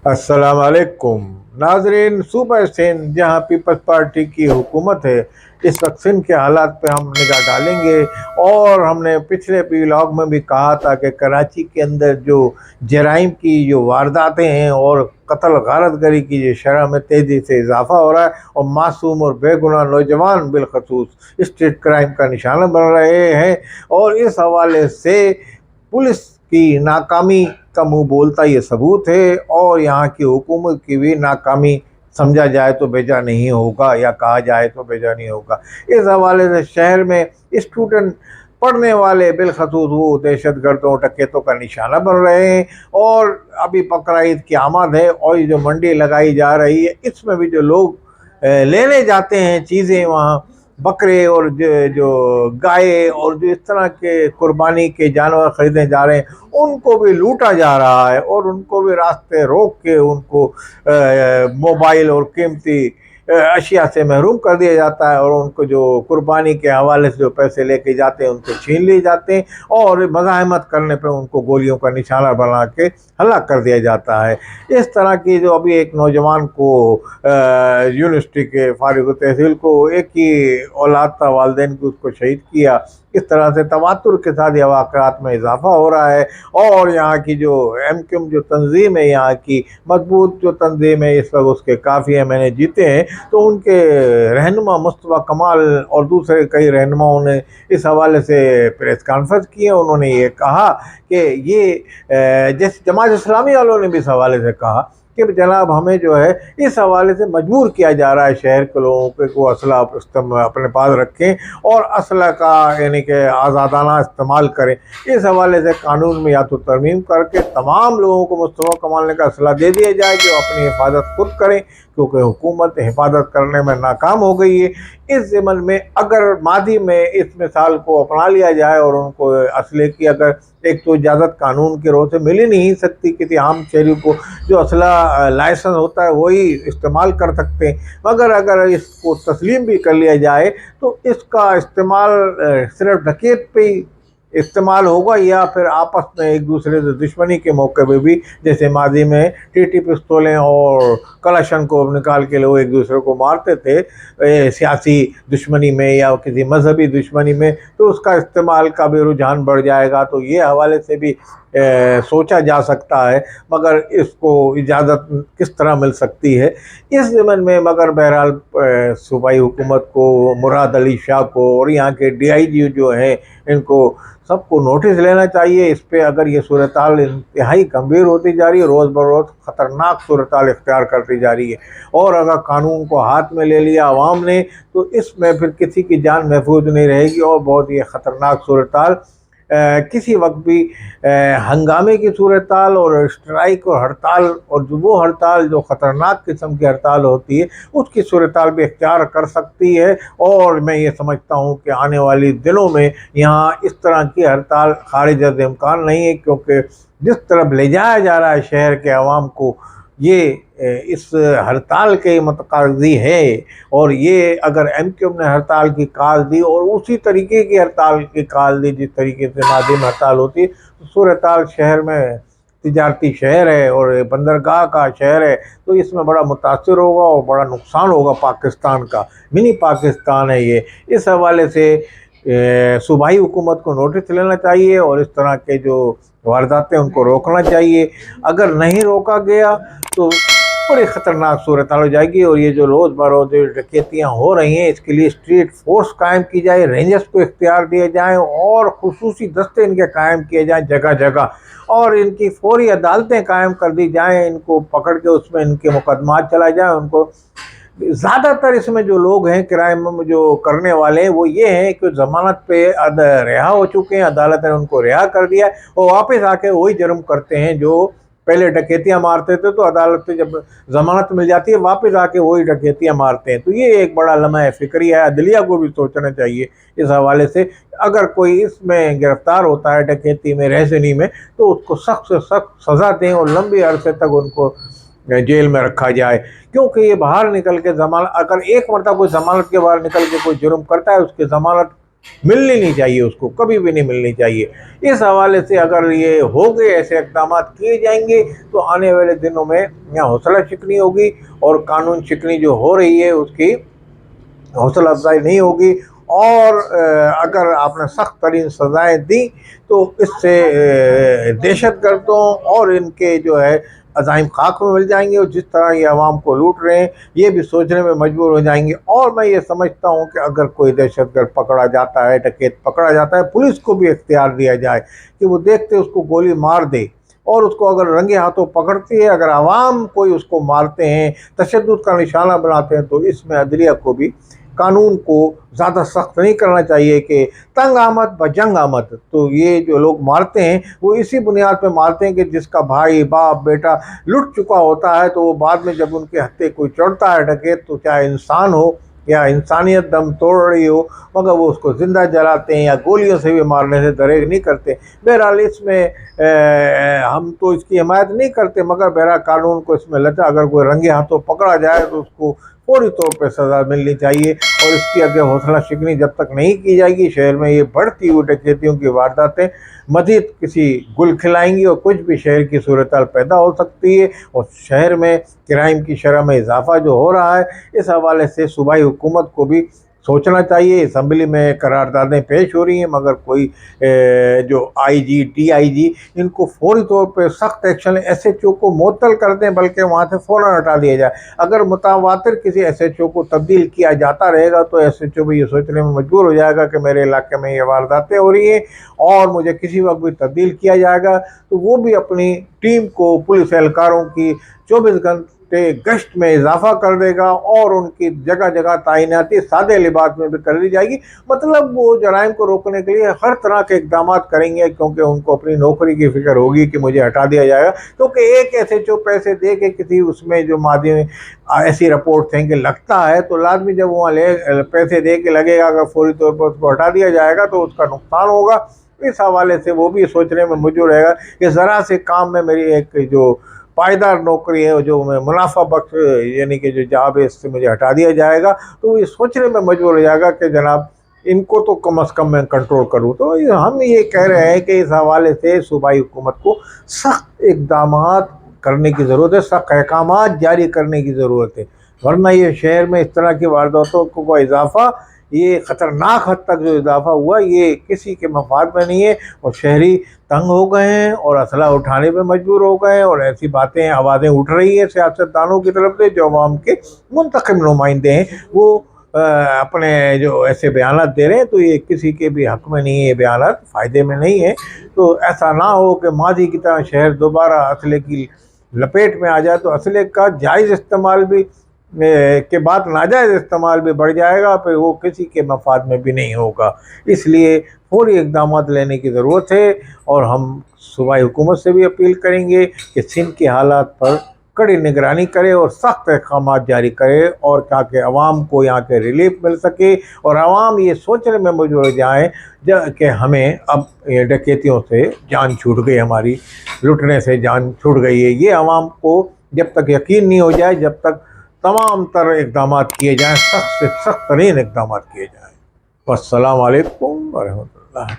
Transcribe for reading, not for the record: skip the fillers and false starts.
अस्सलाम वालेकुम नाजरीन। सूबा सिंध जहाँ पीपल्स पार्टी की हुकूमत है, इस वक्त सिंध के हालात पे हम निगाह डालेंगे। और हमने पिछले व्लॉग में भी कहा था कि कराची के अंदर जो जराइम की जो वारदातें हैं और कत्ल गारतगरी की जो शरह में तेज़ी से इजाफा हो रहा है और मासूम और बेगुनाह नौजवान बिलखसूस स्ट्रीट क्राइम का निशाना बन रहे हैं, और इस हवाले से पुलिस की नाकामी का मुंह बोलता ये सबूत है, और यहाँ की हुकूमत की भी नाकामी समझा जाए तो बेजा नहीं होगा, या कहा जाए तो बेजा नहीं होगा। इस हवाले से शहर में स्टूडेंट पढ़ने वाले बिलखसूस वो दहशत गर्दों डकैतों का निशाना बन रहे हैं। और अभी बकरा ईद की आमद है, और ये जो मंडी लगाई जा रही है इसमें भी जो लोग लेने जाते हैं चीज़ें, वहाँ बकरे और जो गाय और जो इस तरह के कुर्बानी के जानवर खरीदने जा रहे हैं, उनको भी लूटा जा रहा है, और उनको भी रास्ते रोक के उनको मोबाइल और कीमती अशिया से महरूम कर दिया जाता है, और उनको जो कुर्बानी के हवाले से जो पैसे लेके जाते हैं उनको छीन लिए जाते हैं, और मज़ाहमत करने पे उनको गोलियों का निशाना बना के हलाक कर दिया जाता है। इस तरह की जो अभी एक नौजवान को यूनिवर्सिटी के फारिग तहसील को एक ही औलाद था, वालदेन की, उसको शहीद किया। इस तरह से तवातुर के साथ ये वाक़यात में इजाफा हो रहा है। और यहाँ की जो एमक्यूएम जो तंजीम है, यहाँ की मजबूत जो तंजीम है, इस वक्त उसके काफ़ी मैंने जीते हैं, तो उनके रहनुमा मुस्तफ़ा कमाल और दूसरे कई रहनुमाओं ने इस हवाले से प्रेस कॉन्फ्रेंस की है। उन्होंने ये कहा कि ये जैसे जमात इस्लामी वालों ने भी इस हवाले से कहा कि जनाब हमें जो है इस हवाले से मजबूर किया जा रहा है शहर के लोगों के को असला अपने पास रखें और असला का यानी कि आज़ादाना इस्तेमाल करें। इस हवाले से कानून में या तो तरमीम करके तमाम लोगों को मुस्तफ़ा कमाल का असला दे दिया जाए कि वो अपनी हिफाजत खुद करें, क्योंकि हुकूमत हिफाजत करने में नाकाम हो गई है। इस ज़मन में अगर मादी में इस मिसाल को अपना लिया जाए और उनको असले की अगर एक तो इजाज़त कानून के रोह से मिल ही नहीं सकती, किसी आम शहरी को जो असला लाइसेंस होता है वही इस्तेमाल कर सकते हैं, मगर अगर इसको तस्लीम भी कर लिया जाए तो इसका इस्तेमाल सिर्फ डकैत पे ही इस्तेमाल होगा, या फिर आपस में एक दूसरे से दुश्मनी के मौके पे भी, जैसे माजी में टीटी पिस्तौलें और कलाशन को निकाल के लोग एक दूसरे को मारते थे सियासी दुश्मनी में या किसी मजहबी दुश्मनी में, तो उसका इस्तेमाल का भी रुझान बढ़ जाएगा। तो ये हवाले से भी सोचा जा सकता है, मगर इसको इजाज़त किस तरह मिल सकती है इस ज़मन में। मगर बहरहाल सूबाई हुकूमत को, मुराद अली शाह को और यहाँ के DIG जो हैं, इनको सबको नोटिस लेना चाहिए इस पे। अगर ये सूरत-हाल इंतहाई गंभीर होती जा रही है, रोज़ बरोज़ ख़तरनाक सूरत-हाल इख्तियार करती जा रही है, और अगर कानून को हाथ में ले लिया अवाम ने, तो इसमें फिर किसी की जान महफूज नहीं रहेगी, और बहुत ही ख़तरनाक सूरत-हाल किसी वक्त भी हंगामे की सूरत-हाल और स्ट्राइक और हड़ताल, और जो वो हड़ताल जो ख़तरनाक किस्म की हड़ताल होती है उसकी सूरत-हाल भी इख्तियार कर सकती है। और मैं ये समझता हूँ कि आने वाली दिनों में यहाँ इस तरह की हड़ताल खारिज अज़ इम्कान नहीं है, क्योंकि जिस तरफ ले जाया जा रहा है शहर के अवाम को, ये इस हड़ताल के मुतक़ाज़ी है। और ये अगर MQM ने हड़ताल की काल दी और उसी तरीके की हड़ताल की काल दी जिस तरीके से मादी में हड़ताल होती है, तो सूरत-हाल शहर में तिजारती शहर है और बंदरगाह का शहर है, तो इसमें बड़ा मुतासिर होगा और बड़ा नुकसान होगा पाकिस्तान का। मिनी पाकिस्तान है ये। इस हवाले से सूबाई हुकूमत को नोटिस लेना चाहिए और इस तरह के जो वारदातें उनको रोकना चाहिए। अगर नहीं रोका गया तो बड़ी ख़तरनाक सूरत हाल हो जाएगी। और ये जो रोज़ बरोज़ डकैतियाँ हो रही हैं, इसके लिए स्ट्रीट फोर्स कायम की जाए, रेंजर्स को इख्तियार दिए जाएँ और खुसूसी दस्ते इनके कायम किए जाएँ जगह जगह, और इनकी फौरी अदालतें कायम कर दी जाएँ, इनको पकड़ के उसमें इनके मुकदमात चलाए जाएँ। उनको ज़्यादातर इसमें जो लोग हैं क्राइम में जो करने वाले हैं वो ये हैं कि ज़मानत पे रिहा हो चुके हैं, अदालत ने उनको रिहा कर दिया है, और वापस आके वही जुर्म करते हैं जो पहले डकैतियाँ मारते थे, तो अदालत से जब ज़मानत मिल जाती है वापस आके वही डकैतियाँ मारते हैं। तो ये एक बड़ा लम्हा फ़िक्री है, अदलिया को भी सोचना चाहिए इस हवाले से। अगर कोई इसमें गिरफ़्तार होता है डकैती में, रहज़नी में, तो उसको सख्त से सख्त सज़ा दें और लंबे अरसे तक उनको जेल में रखा जाए, क्योंकि ये बाहर निकल के ज़मानत, अगर एक मरतबा कोई ज़मानत के बाहर निकल के कोई जुर्म करता है, उसकी ज़मानत मिलनी नहीं चाहिए, उसको कभी भी नहीं मिलनी चाहिए। इस हवाले से अगर ये हो गए, ऐसे इक़दाम किए जाएंगे तो आने वाले दिनों में यहाँ हौसला शिकनी होगी और कानून शिकनी जो हो रही है उसकी हौसला अफजाई नहीं होगी। और अगर आपने सख्त तरीन सज़ाएँ दी तो इससे दहशत गर्दों और इनके जो है अज़ाइम खाक में मिल जाएंगे, और जिस तरह ये आवाम को लूट रहे हैं ये भी सोचने में मजबूर हो जाएंगे। और मैं ये समझता हूँ कि अगर कोई दहशतगर्द पकड़ा जाता है, डकैत पकड़ा जाता है, पुलिस को भी इख्तियार दिया जाए कि वो देखते उसको गोली मार दे, और उसको अगर रंगे हाथों पकड़ती है, अगर आवाम कोई उसको मारते हैं, तशद्दुद का निशाना बनाते हैं, तो इसमें अदलिया को भी कानून को ज़्यादा सख्त नहीं करना चाहिए कि तंग आमद बजंग आमद। तो ये जो लोग मारते हैं वो इसी बुनियाद पे मारते हैं कि जिसका भाई बाप बेटा लुट चुका होता है, तो वो बाद में जब उनके हत्थे कोई चढ़ता है डकैत, तो चाहे इंसान हो या इंसानियत दम तोड़ रही हो, मगर वो उसको ज़िंदा जलाते हैं या गोलियों से भी मारने से दरेग नहीं करते। बहरहाल इसमें हम तो इसकी हिमायत नहीं करते, मगर बहरहाल कानून को इसमें लचा, अगर कोई रंगे हाथों पकड़ा जाए तो उसको फौरी तौर पर सज़ा मिलनी चाहिए। और इसकी आगे हौसला शिकनी जब तक नहीं की जाएगी, शहर में ये बढ़ती हुई डकैतियों की वारदातें मज़ीद किसी गुल खिलाएंगी और कुछ भी शहर की सूरत पैदा हो सकती है। और शहर में क्राइम की शरह में इजाफा जो हो रहा है, इस हवाले से सूबाई हुकूमत को भी सोचना चाहिए। असम्बली में करारदादें पेश हो रही हैं, मगर कोई जो आईजी डीआईजी इनको फौरी तौर पर सख्त एक्शन, एसएचओ को मुअत्तल कर दें, बल्कि वहाँ से फ़ौरन हटा दिया जाए। अगर मुतावातिर किसी एसएचओ को तब्दील किया जाता रहेगा तो एसएचओ भी ये सोचने में मजबूर हो जाएगा कि मेरे इलाके में ये वारदातें हो रही हैं और मुझे किसी वक्त भी तब्दील किया जाएगा, तो वो भी अपनी टीम को, पुलिस एहलकारों की 24 घंटे गश्त में इजाफा कर देगा और उनकी जगह जगह तैनाती सादे लिबास में भी कर दी जाएगी। मतलब वो जराइम को रोकने के लिए हर तरह के इकदाम करेंगे, क्योंकि उनको अपनी नौकरी की फिक्र होगी कि मुझे हटा दिया जाएगा। क्योंकि एक एसएचओ पैसे दे के किसी उसमें जो मादी में ऐसी रिपोर्ट हैं कि लगता है, तो लाजमी जब वहाँ पैसे दे के लगेगा, अगर फौरी तौर पर उसको हटा दिया जाएगा तो उसका नुकसान होगा। इस हवाले से वो भी सोचने में मजबूर रहेगा कि ज़रा से काम में मेरी एक जो पायदार नौकरी है, जो मैं मुनाफा बख्श यानी कि जो जॉब है, इससे मुझे हटा दिया जाएगा, तो ये सोचने में मजबूर हो जाएगा कि जनाब इनको तो कम अज़ कम मैं कंट्रोल करूँ। तो हम ये कह रहे हैं कि इस हवाले से सूबाई हुकूमत को सख्त इक़दाम करने की ज़रूरत है, सख्त अहकामात जारी करने की ज़रूरत है, वरना ये शहर में इस तरह की वारदातों को इजाफ़ा, ये ख़तरनाक हद तक जो इजाफा हुआ, ये किसी के मफाद में नहीं है। और शहरी तंग हो गए हैं और असला उठाने पे मजबूर हो गए हैं, और ऐसी बातें आवाज़ें उठ रही हैं सियासतदानों की तरफ से जो अवाम के मुंतखब नुमाइंदे हैं, वो अपने जो ऐसे बयान दे रहे हैं, तो ये किसी के भी हक़ में नहीं है, ये बयान फ़ायदे में नहीं है। तो ऐसा ना हो कि माजी की तरह शहर दोबारा असले की लपेट में आ जाए, तो असले का जायज़ इस्तेमाल भी के बाद नाजायज़ इस्तेमाल भी बढ़ जाएगा, फिर वो किसी के मफाद में भी नहीं होगा। इसलिए फौरी इक़दाम लेने की ज़रूरत है, और हम सूबाई हुकूमत से भी अपील करेंगे कि सिंध के हालात पर कड़ी निगरानी करे और सख्त अहकाम जारी करे, और ताकि आवाम को यहाँ के रिलीफ मिल सके और आवाम ये सोचने में मजबूर हो जाए कि हमें अब डकैतियों से जान छूट गई, हमारी लुटने से जान छूट गई है। ये आवाम को जब तक यकीन नहीं हो जाए, जब तक तमाम तर इक़दाम किए जाएँ, सख्त से सख्त तरीन इक़दाम किए जाएँ। वस्सलाम अलैकुम व रहमतुल्लाह।